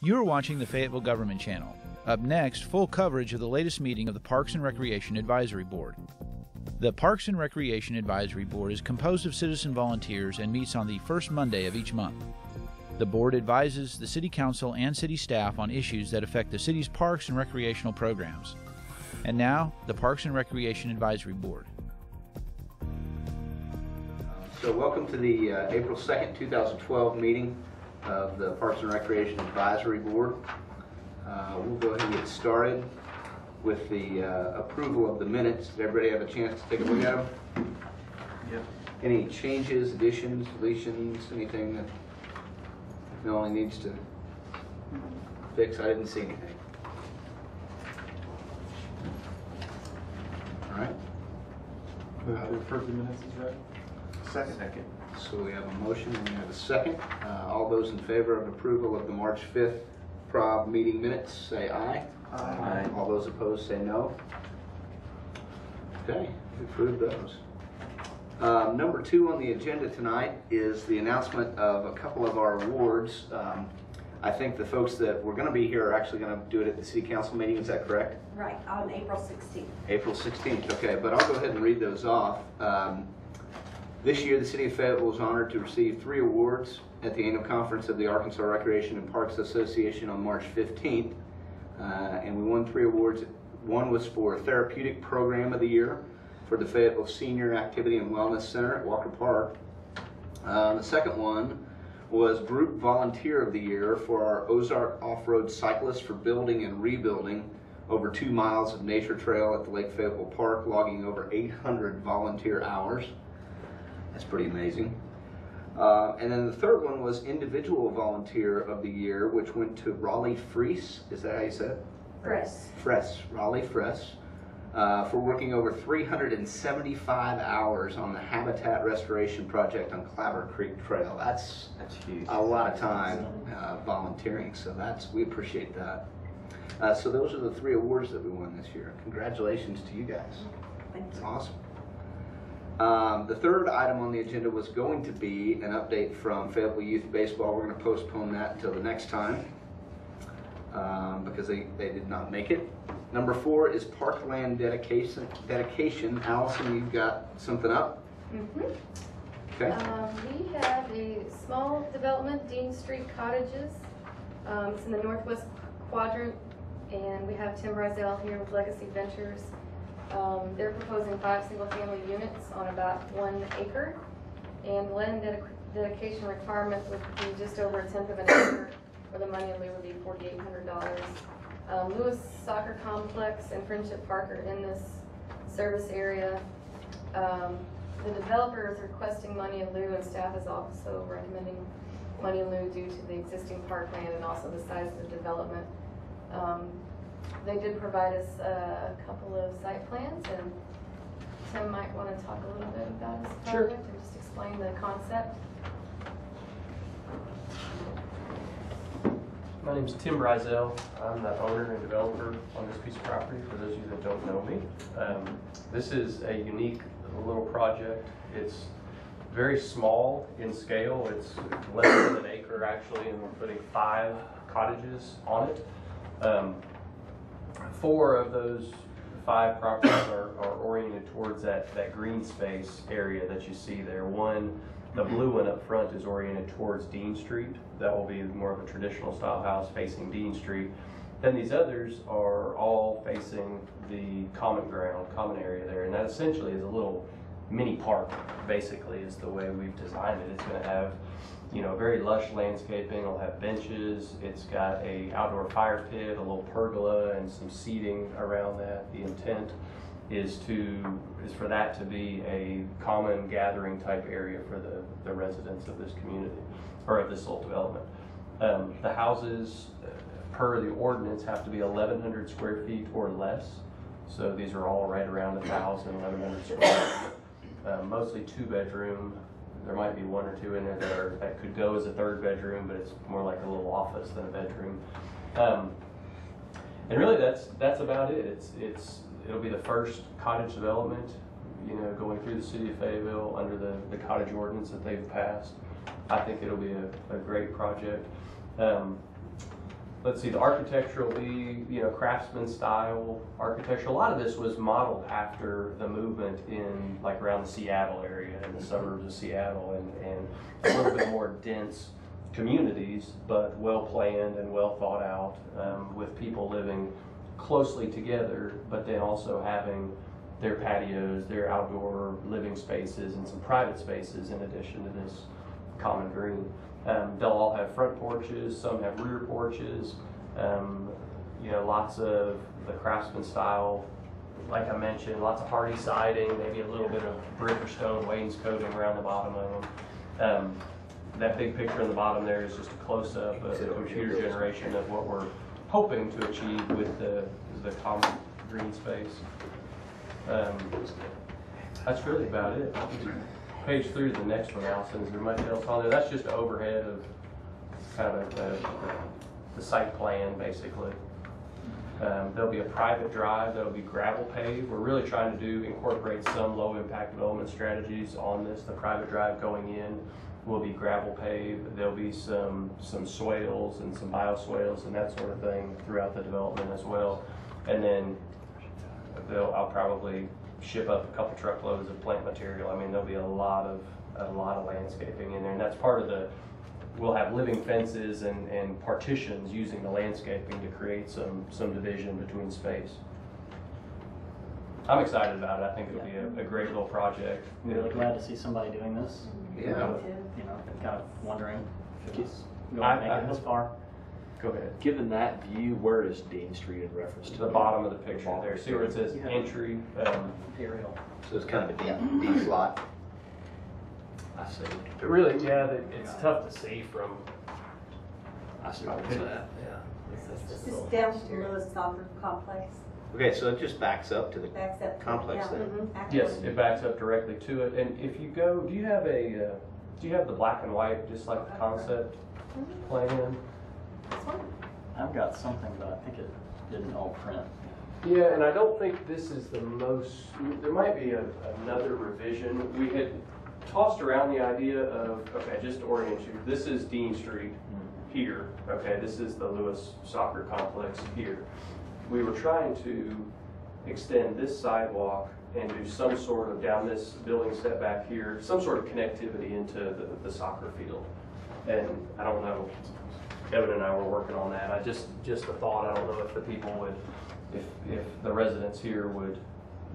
You are watching the Fayetteville Government Channel. Up next, full coverage of the latest meeting of the Parks and Recreation Advisory Board. The Parks and Recreation Advisory Board is composed of citizen volunteers and meets on the first Monday of each month. The board advises the City Council and city staff on issues that affect the city's parks and recreational programs. And now, the Parks and Recreation Advisory Board. So welcome to the April 2nd, 2012 meeting of the Parks and Recreation Advisory Board. We'll go ahead and get started with the approval of the minutes. Did everybody have a chance to take a look at them? Yep. Any changes, additions, deletions, anything that Melanie needs to fix? I didn't see anything. All right. Move to approve the minutes is read. Second. So we have a motion and we have a second. All those in favor of approval of the March 5th PROB meeting minutes, say aye. Aye. All those opposed, say no. Okay, we approve those. Number 2 on the agenda tonight is the announcement of a couple of our awards. I think the folks that were going to be here are actually going to do it at the City Council meeting. Is that correct? Right, on April 16th. April 16th, okay, but I'll go ahead and read those off. This year, the City of Fayetteville was honored to receive 3 awards at the annual conference of the Arkansas Recreation and Parks Association on March 15th. And we won 3 awards. One was for Therapeutic Program of the Year for the Fayetteville Senior Activity and Wellness Center at Walker Park. The second one was Group Volunteer of the Year for our Ozark Off-Road Cyclists for building and rebuilding over 2 miles of nature trail at the Lake Fayetteville Park, logging over 800 volunteer hours. That's pretty amazing. And then the third one was Individual Volunteer of the Year, which went to Raleigh Freese. Is that how you said it? Fress. Raleigh Fress. For working over 375 hours on the habitat restoration project on Clabber Creek Trail. That's huge. A lot of time volunteering, so we appreciate that. So those are the 3 awards that we won this year. Congratulations to you guys. It's awesome. The third item on the agenda was going to be an update from Fayetteville Youth Baseball. We're going to postpone that until the next time because they did not make it. Number 4 is Parkland dedication. Allison, you've got something up? Mm-hmm. Okay. We have a small development, Deane Street Cottages. It's in the northwest quadrant, and we have Tim Rizell here with Legacy Ventures. They're proposing 5 single-family units on about 1 acre, and the land dedication requirement would be just over 1/10 of an acre, where the money in lieu would be $4,800. Lewis Soccer Complex and Friendship Park are in this service area. The developer is requesting money in lieu, and staff is also recommending money in lieu due to the existing parkland and also the size of the development. They did provide us a couple of site plans, and Tim might want to talk a little bit about his project and just explain the concept. My name is Tim Rizell. I'm the owner and developer on this piece of property, for those of you that don't know me. This is a unique little project. It's very small in scale. It's less than 1 acre actually, and we're putting 5 cottages on it. 4 of those 5 properties are oriented towards that green space area that you see there. One, the blue one up front, is oriented towards Deane Street. That will be more of a traditional style house facing Deane Street. Then these others are all facing the common ground, common area there, and that essentially is a little mini park, basically, is the way we've designed it. It's going to have, very lush landscaping. It'll have benches. It's got a outdoor fire pit, a little pergola, and some seating around that. The intent is for that to be a common gathering type area for the residents of this community, or of this little development. The houses, per the ordinance, have to be 1,100 square feet or less. So these are all right around 1,000, 1,100 square feet. Mostly 2-bedroom. There might be 1 or 2 in there that could go as a 3rd bedroom, but it's more like a little office than a bedroom. And really, that's about it. It'll be the first cottage development, going through the city of Fayetteville under the cottage ordinance that they've passed. I think it'll be a great project. let's see, the architecture will be, you know, craftsman style architecture. A lot of this was modeled after the movement in, like, around the Seattle area and the suburbs of Seattle, and a little bit more dense communities, but well planned and well thought out, with people living closely together, but then also having their patios, their outdoor living spaces, and some private spaces in addition to this common green. They'll all have front porches, some have rear porches, you know, lots of the craftsman style, like I mentioned, lots of hardy siding, maybe a little bit of brick or stone wainscoting around the bottom of them. That big picture on the bottom there is just a close-up of the computer generation of what we're hoping to achieve with the common green space. That's really about it. Page 3 to the next one, Allison. Is there much else on there? That's just an overhead of kind of the site plan, basically. There'll be a private drive that'll be gravel paved. We're really trying to incorporate some low impact development strategies on this. The private drive going in will be gravel paved. There'll be some swales and some bioswales and that sort of thing throughout the development as well. And then I'll probably ship up a couple truckloads of plant material. I mean, there'll be a lot of landscaping in there, and that's part of we'll have living fences and partitions using the landscaping to create some division between space. I'm excited about it. I think it'll be a great little project. I'm really glad to see somebody doing this. Yeah. You know, been kind of wondering if it's going to make it this far. Go ahead. Given that view, where is Deane Street in reference to The bottom of the picture there. See where it says entry? Aerial. So it's kind of a deep slot. I see. Really, yeah, it's tough to see from. I see what it's at. Yeah. This is down to Lewis Soccer Complex. Okay, so it just backs up to the Backs up. complex Yeah. then? Yes, it backs up directly to it. And if you go, do you have the black and white, just like the concept plan? I've got something, but I think it didn't all print. Yeah, and I don't think this is the most, there might be another revision. We had tossed around the idea of, okay, just to orient you, this is Deane Street here. Okay, this is the Lewis Soccer Complex here. We were trying to extend this sidewalk and do some sort of, down this building setback here, some sort of connectivity into the soccer field. And I don't know, Kevin and I were working on that. I just a thought. I don't know if the people would, if the residents here would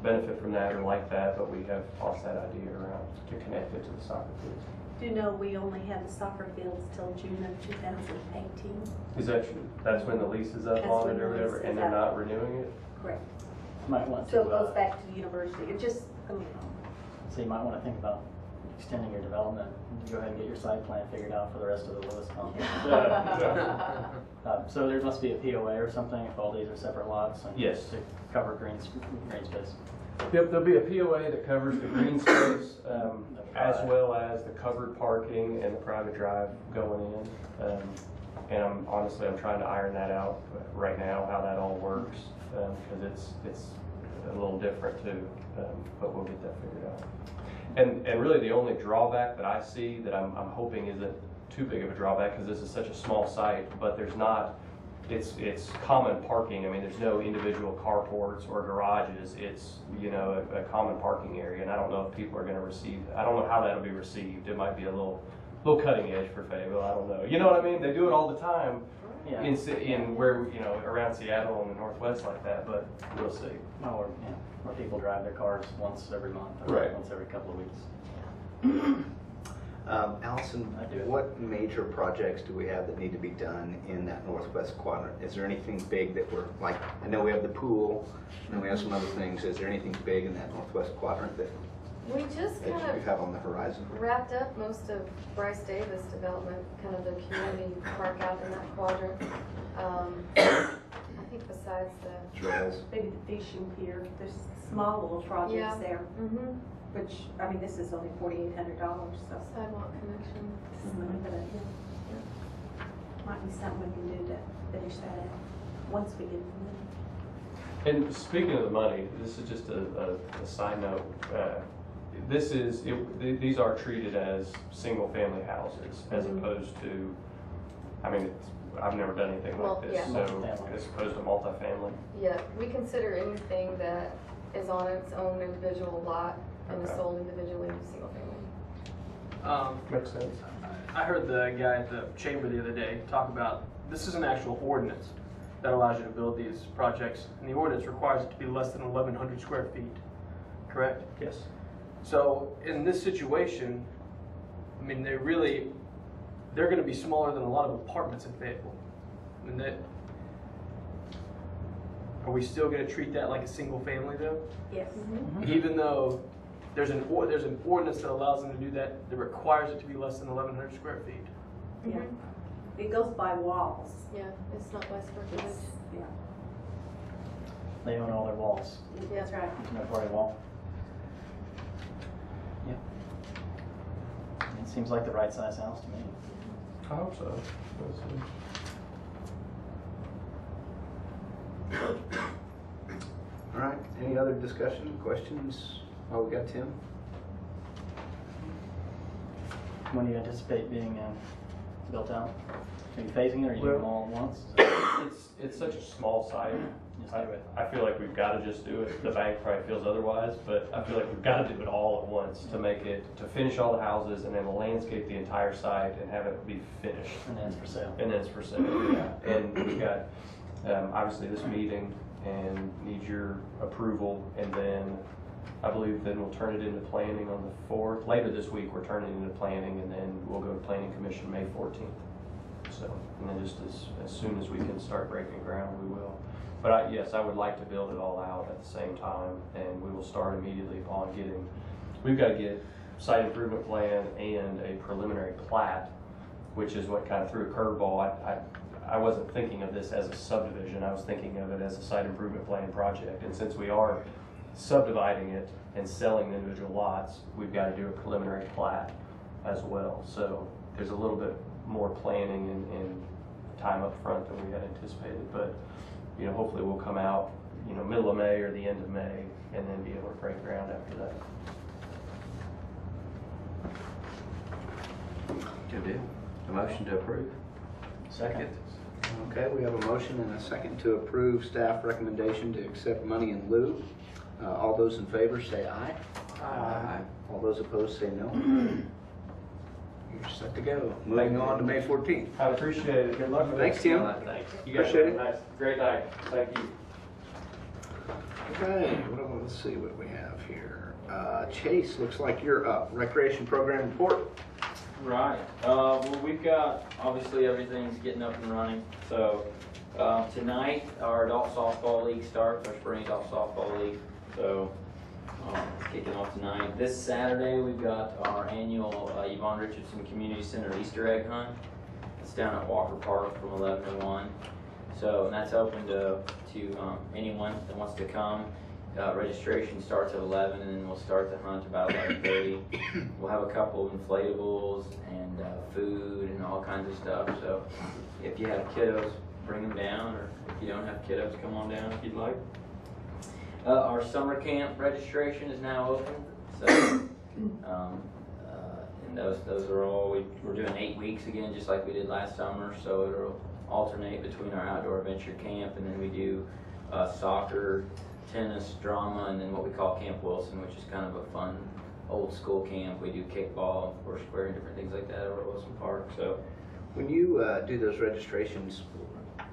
benefit from that or like that, but we have tossed that idea around to connect it to the soccer fields. Do you know we only have the soccer fields till June of 2018? Is that true? That's when the lease is up That's on when it the or whatever, lease and is they're up. not renewing it? Correct. Might want to. So it goes back to the university. It just, So you might want to think about extending your development. Go ahead and get your site plan figured out for the rest of the Lewis complex. So there must be a POA or something if all these are separate lots. And Yes. To cover green space. Yep, there'll be a POA that covers the green space, as well as the covered parking and the private drive going in. And I'm trying to iron that out right now, how that all works, because it's a little different too, but we'll get that figured out. And really the only drawback that I see that I'm hoping isn't too big of a drawback, because this is such a small site, but there's not, it's common parking. I mean, there's no individual carports or garages. It's, you know, a common parking area, and I don't know if people are going to receive, I don't know how that'll be received. It might be a little cutting edge for Fayetteville, I don't know. You know what I mean? They do it all the time Yeah. in where, you know, around Seattle and the Northwest like that, but we'll see. Or people drive their cars once every month or Right. once every couple of weeks. Allison, I do. what major projects do we have that need to be done in that northwest quadrant? Is there anything big that we're, like, I know we have the pool, and we have some other things. Is there anything big in that northwest quadrant that We just kind you of have on the horizon? wrapped up most of Bryce Davis development, kind of the community park out in that quadrant. I think besides the, Trails? maybe the fishing pier, there's small little projects Yeah. there, which, I mean, this is only $4,800, so. sidewalk connection. This is a little bit of, might be something we can do to finish that out, once we get the money. And speaking of the money, this is just a side note. These are treated as single-family houses as opposed to, I mean, I've never done anything Well, like this, yeah. so Multifamily. as opposed to multifamily. Yeah, we consider anything that is on its own individual lot and is Okay. sold individually as single family. Makes sense. I heard the guy at the chamber the other day talk about, this is an actual ordinance that allows you to build these projects, and the ordinance requires it to be less than 1,100 square feet, correct? Yes. So in this situation, I mean, they're going to be smaller than a lot of apartments in Fayetteville. I mean, are we still going to treat that like a single family though? Yes. Even though there's an ordinance that allows them to do that, that requires it to be less than 1,100 square feet. Yeah. It goes by walls. Yeah, it's not by square footage. Yeah. They own all their walls. That's right. There's no party wall. Yeah. It seems like the right size house to me. I hope so. All right, any other discussion, questions? Oh, we got Tim? When do you anticipate being built out? Are you phasing it, or are you doing them all at once? It's such a small site. Just do it. I feel like we've got to just do it. The bank probably feels otherwise, but I feel like we've got to do it all at once to make it, to finish all the houses and then landscape the entire site and have it be finished. And then it's for sale. And then it's for sale, yeah. And we got, obviously this meeting and need your approval, and then I believe then we'll turn it into planning on the 4th. Later this week, we're turning it into planning, and then we'll go to planning commission May 14th. So, and then just as soon as we can start breaking ground, we will. But yes, I would like to build it all out at the same time, and we will start immediately upon getting, we've got to get site improvement plan and a preliminary plat, which is what kind of threw a curveball. I wasn't thinking of this as a subdivision. I was thinking of it as a site improvement plan project. And since we are subdividing it and selling the individual lots, we've got to do a preliminary plat as well. So there's a little bit more planning and time up front than we had anticipated. But, you know, hopefully we'll come out, you know, middle of May or the end of May, and then be able to break ground after that. Good deal. A motion to approve? Second. Okay, we have a motion and a second to approve staff recommendation to accept money in lieu. All those in favor say aye. Aye. All those opposed say no. You're set to go. Moving on to May 14th. I appreciate it. Good luck with it. Thanks, Tim. Thanks. You guys Appreciate have it. a nice, great night. Thank you. Okay, let's see what we have here. Chase, looks like you're up. Recreation program report. Right. Well, we've got, obviously everything's getting up and running. So tonight our adult softball league starts, our spring adult softball league. So it's kicking off tonight. This Saturday we've got our annual Yvonne Richardson Community Center Easter egg hunt. It's down at Walker Park from 11 to 1. So, and that's open to anyone that wants to come. Registration starts at 11, and then we'll start the hunt about 11:30. We'll have a couple of inflatables and food and all kinds of stuff. So if you have kiddos, bring them down, or if you don't have kiddos, come on down if you'd like. Our summer camp registration is now open. So and those are all, we're doing 8 weeks again, just like we did last summer. So it'll alternate between our outdoor adventure camp, and then we do soccer, tennis, drama, and then what we call Camp Wilson, which is kind of a fun old school camp. We do kickball, foursquare, and different things like that over at Wilson Park. So When you do those registrations,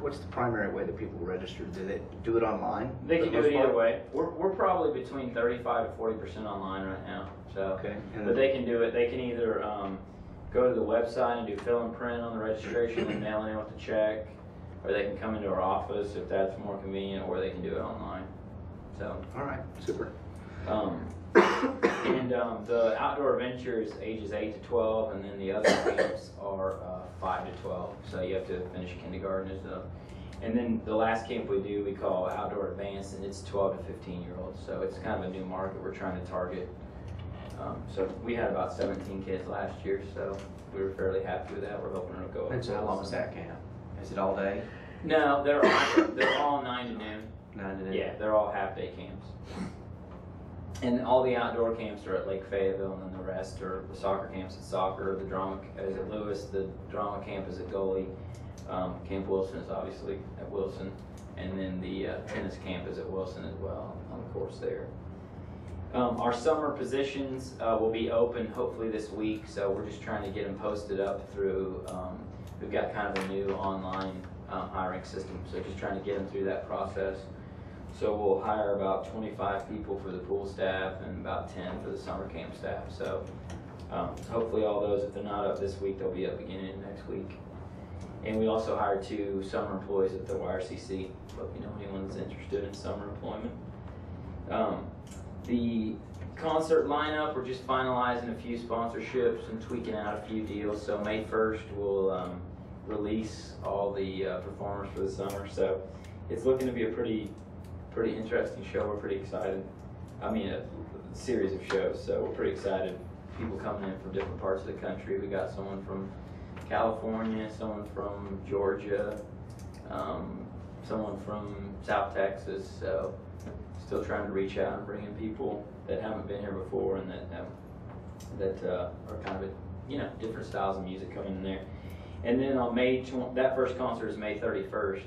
what's the primary way that people register? Do they do it online? they for can the do it most either part? way. We're probably between 35 to 40% online right now. So, Okay. but they can do it. They can either go to the website and do fill and print on the registration and mail in with the check, or they can come into our office if that's more convenient, or they can do it online. So, All right, super. and the outdoor adventure is ages 8 to 12, and then the other camps are 5 to 12. So you have to finish kindergarten and stuff. And then the last camp we do, we call Outdoor Advanced, and it's 12 to 15-year-olds. So it's kind of a new market we're trying to target. So we had about 17 kids last year, so we were fairly happy with that. We're hoping it'll go up. And so how long is that camp? Is it all day? No, they're all 9 to noon. 9 to noon? Yeah, they're all half-day camps. And all the outdoor camps are at Lake Fayetteville, and then the rest are the soccer camps at soccer, the drama is at Lewis, the drama camp is at Gully, Camp Wilson is obviously at Wilson, and then the tennis camp is at Wilson as well on the course there. Our summer positions will be open hopefully this week, so we're just trying to get them posted up through, we've got kind of a new online hiring system, so just trying to get them through that process. So we'll hire about 25 people for the pool staff and about 10 for the summer camp staff. So hopefully all those, if they're not up this week, they'll be up beginning next week. And we also hired 2 summer employees at the YRCC, so if you know anyone's interested in summer employment. The concert lineup, we're just finalizing a few sponsorships and tweaking out a few deals. So May 1st, we'll release all the performers for the summer. So it's looking to be a pretty interesting show. We're pretty excited. I mean, a series of shows, so we're pretty excited. People coming in from different parts of the country. We got someone from California, someone from Georgia, someone from South Texas. So still trying to reach out and bring in people that haven't been here before and that are kind of different styles of music coming in there. And then on that first concert is May 31st.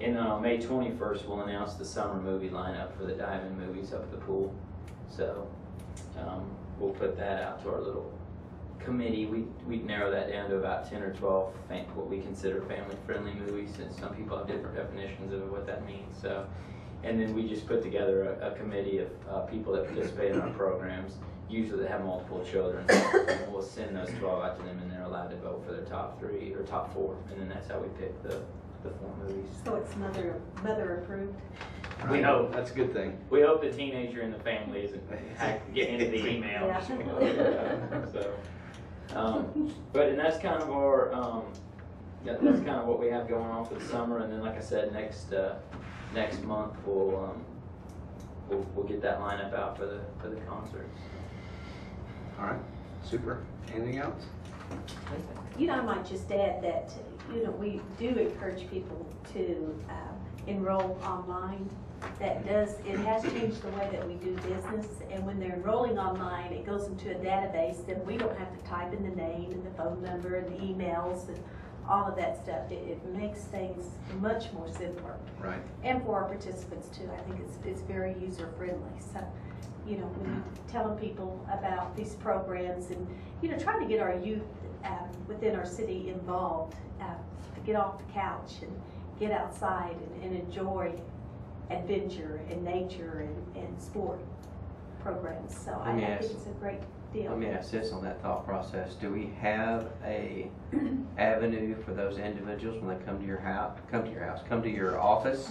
And then on May 21st, we'll announce the summer movie lineup for the dive-in movies up at the pool. So we'll put that out to our little committee. We'd narrow that down to about 10 or 12 what we consider family-friendly movies, since some people have different definitions of what that means. So, and then we just put together a committee of people that participate in our programs, usually that have multiple children. And we'll send those 12 out to them, and they're allowed to vote for their top 3 or top 4, and then that's how we pick the 4 movies. So it's mother approved? We hope. That's a good thing. We hope the teenager in the family isn't getting into the emails. And that's kind of our that's kind of what we have going on for the summer. And then, like I said, next month we'll get that lineup out for the concerts. All right, super. Anything else? I might just add that we do encourage people to enroll online. It has changed the way that we do business, and when they're enrolling online, it goes into a database, and we don't have to type in the name and the phone number and the emails and all of that stuff. It makes things much more simpler. Right. And for our participants too, I think it's very user friendly. So, when you're telling people about these programs and trying to get our youth within our city involved, to get off the couch and get outside and enjoy adventure and nature and sport programs. So I think it's a great deal. Let me ask this on that thought process. Do we have a avenue for those individuals when they come to your office,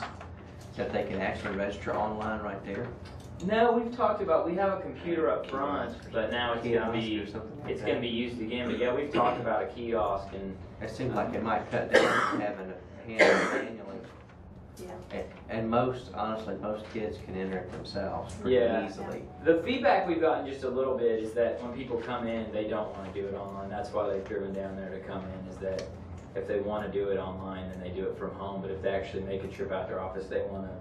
that they can actually register online right there? No, we've talked about, we have a computer up front, but now it's going to be used again. But yeah, we've talked about a kiosk, and it seems like it might cut down having a hand manually. Yeah. And honestly, most kids can enter it themselves pretty easily. The feedback we've gotten just a little bit is that when people come in, they don't want to do it online. That's why they've driven down there to come in, is that if they want to do it online, then they do it from home. But if they actually make a trip out their office, they want to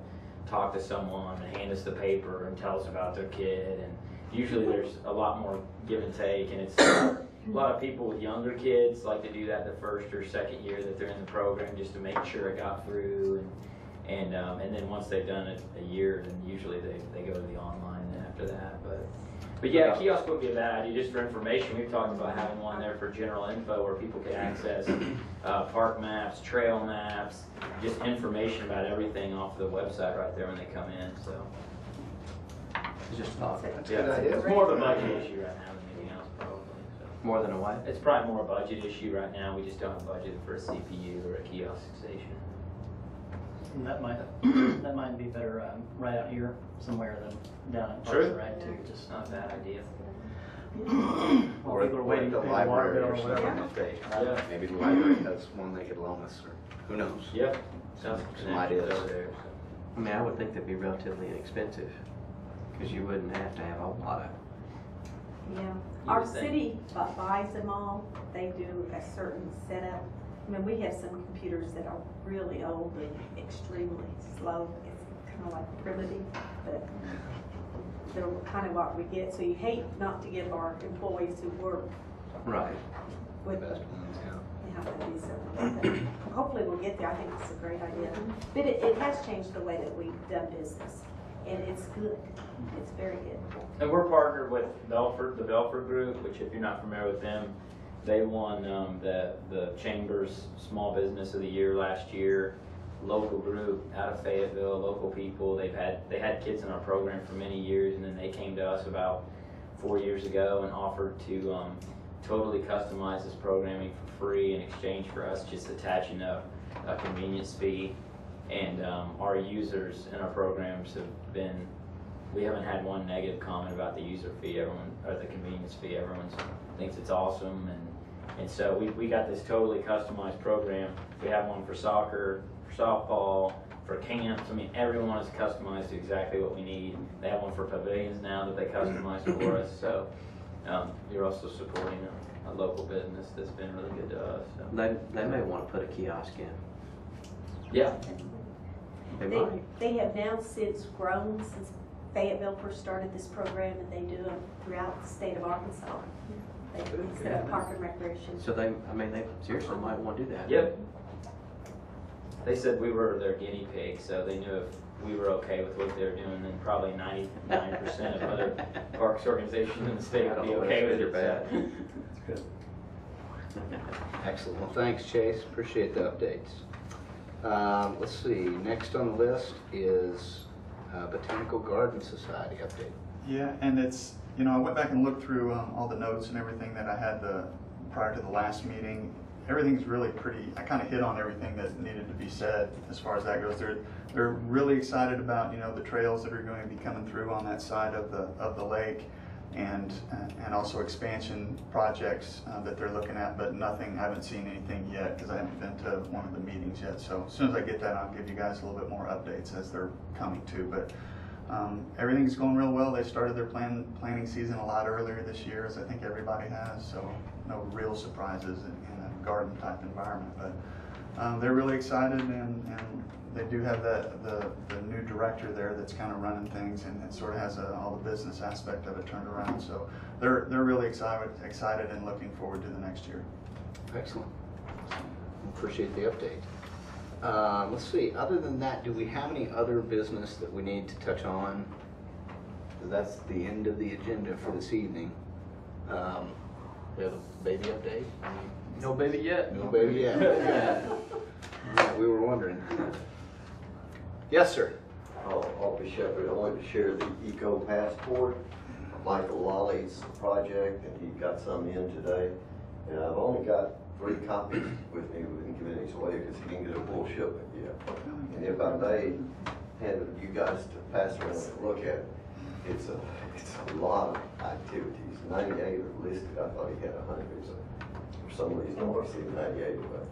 talk to someone and hand us the paper and tell us about their kid. And usually there's a lot more give and take, and it's a lot of people with younger kids like to do that the first or second year that they're in the program, just to make sure it got through. And then once they've done it a year, then usually they go to the online after that. But yeah, a kiosk would be a bad idea just for information. We've talked about having one there for general info where people can access park maps, trail maps, just information about everything off the website right there when they come in. So It's just thought. it's more of a budget issue right now than anything else, probably. So. More than a what? It's probably more a budget issue right now. We just don't have budget for a CPU or a kiosk station. And that might be better right out here somewhere than down at Parks True. and Rec too. Just Not a bad idea. while people are waiting to pay the water bill or whatever. Yeah. Maybe the library has one they could loan us, or who knows? Yep. Some ideas. Over there. I mean, I would think that'd be relatively inexpensive, because you wouldn't have to have a lot of. Yeah. You Our would think. city buys them all. They do a certain setup. I mean, we have some computers that are really old and extremely slow. It's kind of like primitive, but they're kind of what we get. So you hate not to give our employees who work Right. with Best them. ones, yeah. Yeah. how that is over there. But hopefully we'll get there. I think it's a great idea. But it has changed the way that we've done business, and it's good. It's very good. And we're partnered with the Belford Group, which if you're not familiar with them, they won the Chamber's Small Business of the Year last year. Local group out of Fayetteville, local people. They had kids in our program for many years, and then they came to us about 4 years ago and offered to totally customize this programming for free in exchange for us just attaching a convenience fee. And our users in our programs have been, we haven't had one negative comment about the user fee, or the convenience fee. Everyone thinks it's awesome, and so we got this totally customized program. We have one for soccer, for softball, for camps. I mean, everyone is customized to exactly what we need. They have one for pavilions now that they customize for us. So you're also supporting a local business that's been really good to us. So. They may want to put a kiosk in. Yeah. They have now since grown since Fayetteville first started this program, and they do them throughout the state of Arkansas. They set up park and recreation. So they seriously might want to do that. Yep. They said we were their guinea pig, so they knew if we were okay with what they were doing, then probably 99% of other parks organizations in the state would be okay with it. Bad. That's good. Excellent. Well, thanks, Chase. Appreciate the updates. Let's see. Next on the list is Botanical Garden Society update. Yeah, and it's, I went back and looked through all the notes and everything that I had prior to the last meeting. Everything's really pretty, I kind of hit on everything that needed to be said as far as that goes. They're really excited about, the trails that are going to be coming through on that side of the lake, and also expansion projects that they're looking at, but nothing, I haven't seen anything yet because I haven't been to one of the meetings yet. So as soon as I get that, I'll give you guys a little bit more updates as they're coming to. But everything's going real well. They started their planning season a lot earlier this year, as I think everybody has, so no real surprises in a garden type environment. But they're really excited, and they do have the new director there that's kind of running things, and it sort of has all the business aspect of it turned around. So they're really excited and looking forward to the next year. Excellent. Appreciate the update. Let's see, other than that, do we have any other business that we need to touch on? That's the end of the agenda for this evening. We have a baby update? No baby yet. No baby yet. Yeah, we were wondering. Yes, sir. Officer Shepherd, I wanted to share the Eco Passport, Michael Lolly's project, and he got some in today. And I've only got 3 copies with me. We didn't give these away because he didn't get a full shipment yet. And if I may hand you guys to pass around and look at it, it's a lot of activities. 98 are listed. I thought he had 100. So for some reason I want to see 98, but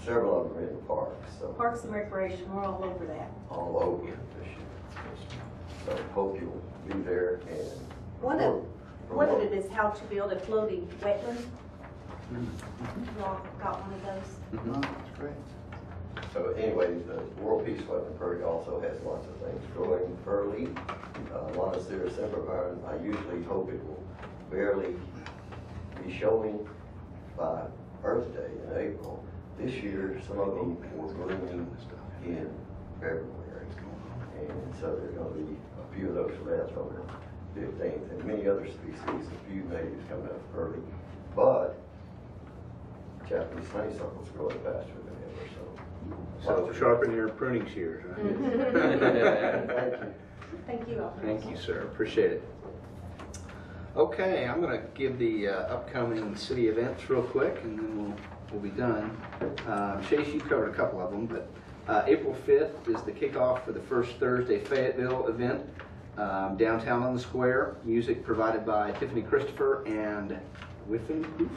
several of them are in the parks. So Parks and Recreation, we're all over that. all over this year. So hope you'll be there. And One of it is how to build a floating wetland. You all got one of those? That's great. So anyway, the World Peace Weapon Parade also has lots of things growing early. Montecito Sempervine, I usually hope it will barely be showing by Earth Day in April. This year, some of them were blooming in February. And so there are going to be a few of those for that on the 15th, and many other species, a few natives coming up early. But Japanese honeysuckle's growing faster than ever, So sharpen your pruning shears. Huh? Thank you. Thank you all. Thank you, sir. Appreciate it. Okay, I'm going to give the upcoming city events real quick, and then we'll be done. Chase, you covered a couple of them, but April 5th is the kickoff for the First Thursday Fayetteville event, downtown on the square. Music provided by Tiffany Christopher and Whiffen Hoofs.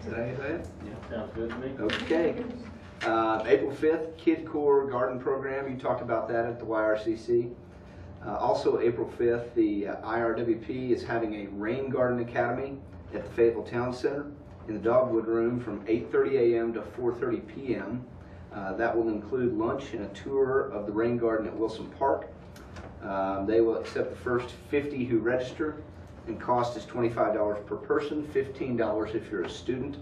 Is that how you say it? Yeah, sounds good to me. Okay. April 5th, Kid Core Garden Program. You talked about that at the YRCC. Also, April 5th, the IRWP is having a Rain Garden Academy at the Fayetteville Town Center in the Dogwood Room from 8:30 a.m. to 4:30 p.m. That will include lunch and a tour of the rain garden at Wilson Park. They will accept the first 50 who register, and cost is $25 per person, $15 if you're a student.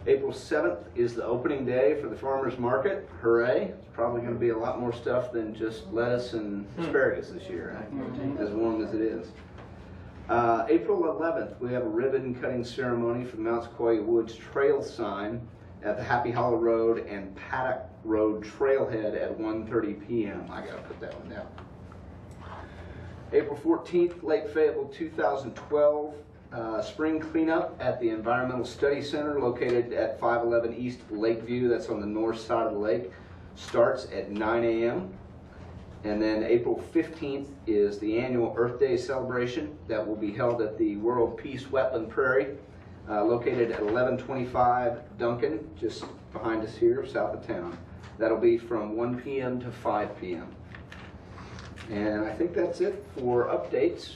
April 7th is the opening day for the farmer's market. Hooray. It's probably going to be a lot more stuff than just lettuce and asparagus this year, as warm as it is. April 11th, we have a ribbon cutting ceremony for the Mount Sequoia Woods Trail sign at the Happy Hollow Road and Paddock Road Trailhead at 1:30 p.m. I gotta put that one down. April 14th, Lake Fayetteville 2012 spring cleanup at the Environmental Study Center located at 511 East Lakeview. That's on the north side of the lake. Starts at 9 a.m. And then April 15th is the annual Earth Day celebration that will be held at the World Peace Wetland Prairie, located at 1125 Duncan, just behind us here, south of town. That'll be from 1 p.m. to 5 p.m. And I think that's it for updates.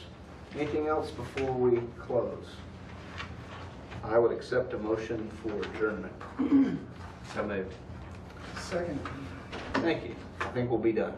Anything else before we close? I would accept a motion for adjournment. So moved. Second. Thank you. I think we'll be done.